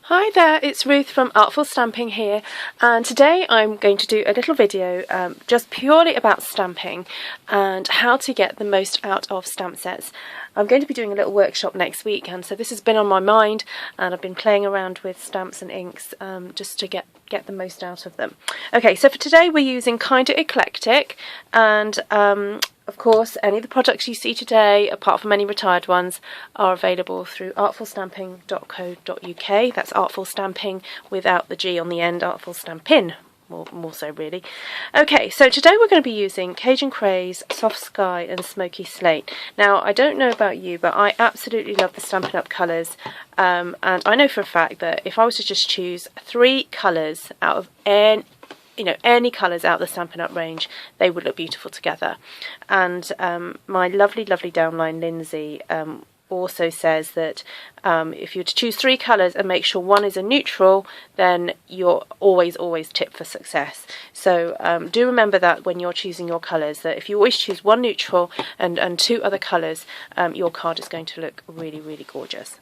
Hi there, it's Ruth from aRTful Stamping here, and today I'm going to do a little video just purely about stamping and how to get the most out of stamp sets. I'm going to be doing a little workshop next week, and so this has been on my mind, and I've been playing around with stamps and inks just to get the most out of them. Okay, so for today we're using Kinda Eclectic, and of course, any of the products you see today, apart from any retired ones, are available through aRTfulstamping.co.uk. That's aRTful Stamping without the G on the end, aRTful Stampin, more so really. Okay, so today we're going to be using Cajun Craze, Soft Sky and Smoky Slate. Now, I don't know about you, but I absolutely love the Stampin' Up! Colours, and I know for a fact that if I was to just choose 3 colours out of any colours out of the Stampin' Up! Range, they would look beautiful together. And my lovely downline Lindsay also says that if you were to choose 3 colours and make sure one is a neutral, then you're always tipped for success. So do remember that when you're choosing your colours, that if you always choose 1 neutral and 2 other colours, your card is going to look really gorgeous.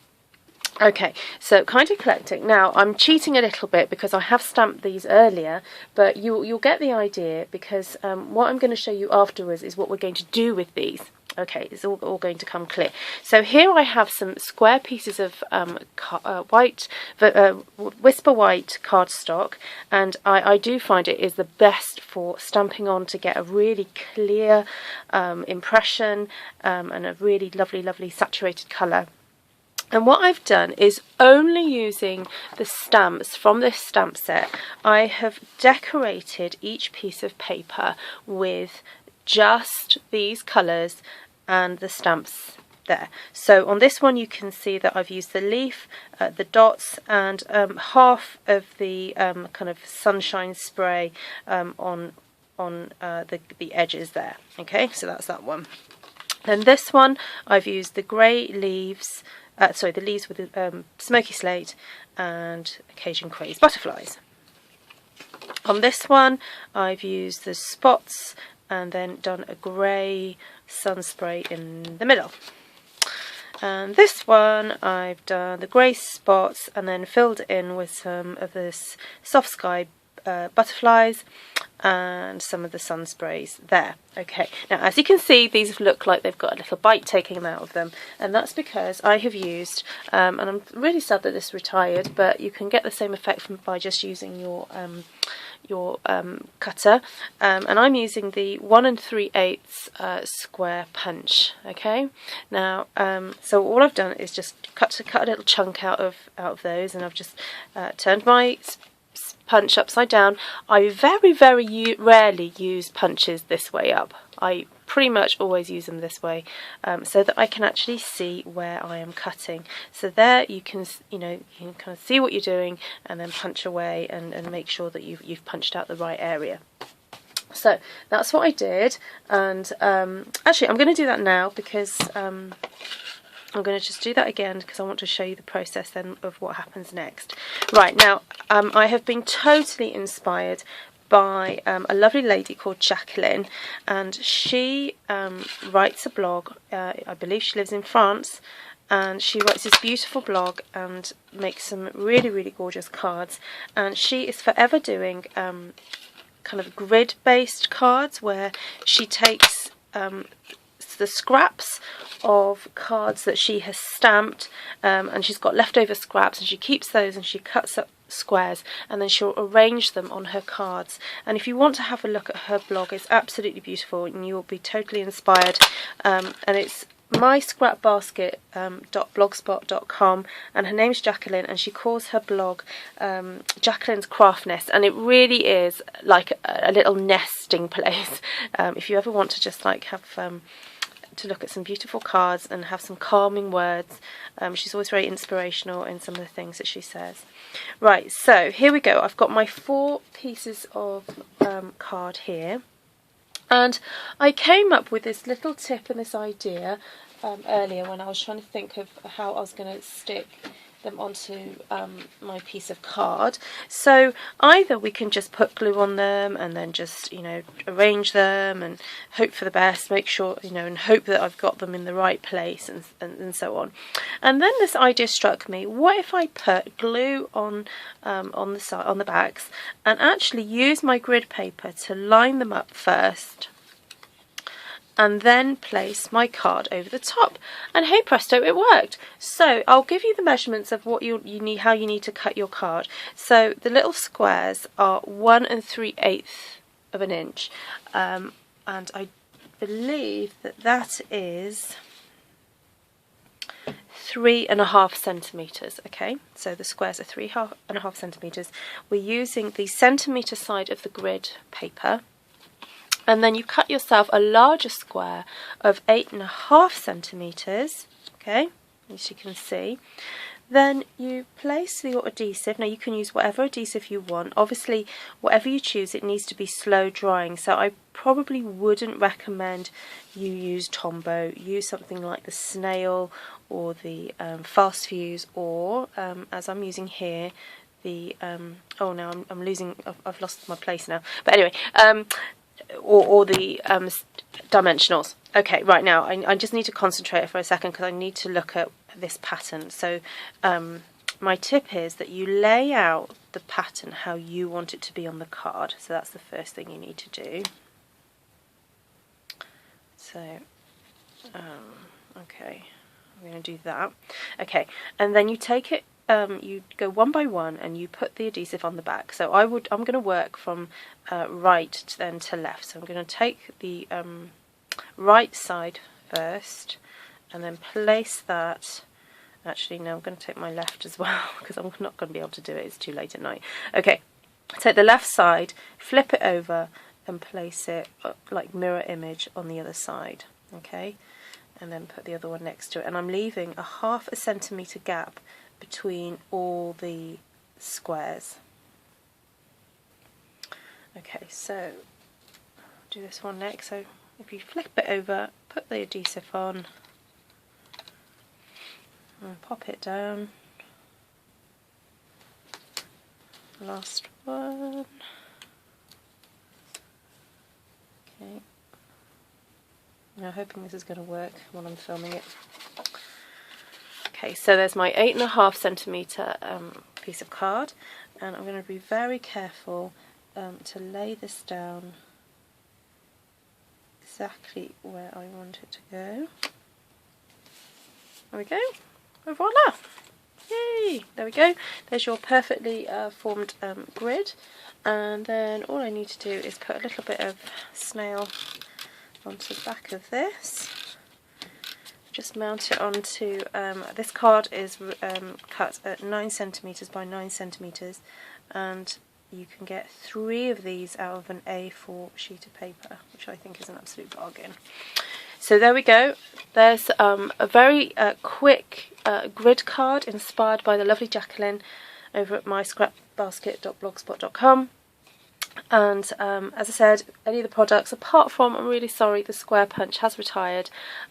Okay, so Kinda Eclectic. Now, I'm cheating a little bit because I have stamped these earlier, but you'll get the idea because what I'm going to show you afterwards is what we're going to do with these. Okay, it's all going to come clear. So here I have some square pieces of Whisper White cardstock, and I do find it is the best for stamping on to get a really clear impression and a really lovely saturated colour. And what I've done is, only using the stamps from this stamp set, I have decorated each piece of paper with just these colours and the stamps there. So on this one you can see that I've used the leaf, the dots, and half of the kind of sunshine spray on the edges there. Okay, so that's that one. Then this one I've used the grey leaves, the leaves with the Smoky Slate and Cajun Craze butterflies. On this one I've used the spots and then done a grey sun spray in the middle. And this one I've done the grey spots and then filled in with some of this Soft Sky butterflies and some of the sun sprays there. Okay, now as you can see, these look like they've got a little bite taking them out of them, and that's because I have used, and I'm really sad that this retired, but you can get the same effect by just using your cutter, and I'm using the 1 3/8 square punch. Okay, now so all I've done is just cut a little chunk out of those, and I've just turned my punch upside down. I very rarely use punches this way up. I pretty much always use them this way, so that I can actually see where I am cutting. So there you can kind of see what you're doing, and then punch away and make sure that you've punched out the right area. So that's what I did, and actually I'm going to do that now because I'm going to just do that again because I want to show you the process then of what happens next. Right, now I have been totally inspired by a lovely lady called Jacqueline, and she writes a blog. I believe she lives in France, and she writes this beautiful blog and makes some really gorgeous cards, and she is forever doing kind of grid-based cards where she takes the scraps of cards that she has stamped, and she's got leftover scraps, and she keeps those and she cuts up squares and then she'll arrange them on her cards. And if you want to have a look at her blog, it's absolutely beautiful and you'll be totally inspired, and it's myscrapbasket.blogspot.com, and her name's Jacqueline, and she calls her blog Jacqueline's Craft Nest, and it really is like a little nesting place if you ever want to just like have to look at some beautiful cards and have some calming words. She's always very inspirational in some of the things that she says. Right, so here we go. I've got my 4 pieces of card here, and I came up with this little tip and this idea earlier when I was trying to think of how I was going to stick them onto my piece of card. So either we can just put glue on them and then just, you know, arrange them and hope for the best, make sure, you know, and hope that I've got them in the right place and so on. And then this idea struck me: what if I put glue on the side, on the backs, and actually use my grid paper to line them up first, and then place my card over the top, and hey presto, it worked. So I'll give you the measurements of what you need, how you need to cut your card. So the little squares are 1 3/8 of an inch, and I believe that is 3.5 centimeters. Okay, so the squares are 3.5 centimeters. We're using the centimeter side of the grid paper. And then you cut yourself a larger square of 8.5 centimeters, okay, as you can see. Then you place your adhesive. Now you can use whatever adhesive you want. Obviously, whatever you choose, it needs to be slow drying. So I probably wouldn't recommend you use Tombow. Use something like the Snail or the Fast Fuse, or as I'm using here, the oh no, I'm losing. I've lost my place now. But anyway. Or the dimensionals. Okay, right now I just need to concentrate for a second because I need to look at this pattern. So my tip is that you lay out the pattern how you want it to be on the card. So that's the first thing you need to do. So okay, I'm going to do that. Okay, and then you take it. You go one by one and you put the adhesive on the back. So I'm going to work from right then to left. So I'm going to take the right side first and then place that. Actually, no, I'm going to take my left as well because I'm not going to be able to do it. It's too late at night. Okay, take the left side, flip it over and place it like mirror image on the other side. Okay, and then put the other one next to it. And I'm leaving a 0.5 centimeter gap between all the squares. Okay, so I'll do this one next. So if you flip it over, put the adhesive on and pop it down. Last one. Okay. I'm hoping this is going to work while I'm filming it. Okay, so there's my 8.5 centimeter piece of card, and I'm going to be very careful to lay this down exactly where I want it to go. There we go, and voila! Yay! There we go. There's your perfectly formed grid, and then all I need to do is put a little bit of Snail onto the back of this. Just mount it onto, this card is cut at 9 centimeters by 9 centimeters, and you can get 3 of these out of an A4 sheet of paper, which I think is an absolute bargain. So there we go. There's a very quick grid card inspired by the lovely Jacqueline over at myscrapbasket.blogspot.com. And as I said, any of the products, apart from, I'm really sorry, the square punch has retired,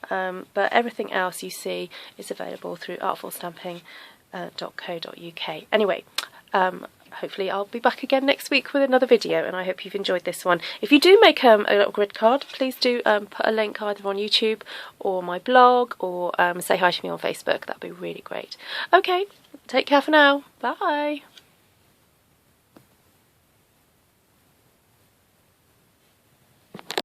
but everything else you see is available through aRTfulstamping.co.uk. Anyway, hopefully I'll be back again next week with another video, and I hope you've enjoyed this one. If you do make a little grid card, please do put a link either on YouTube or my blog, or say hi to me on Facebook. That'd be really great. Okay, take care for now. Bye.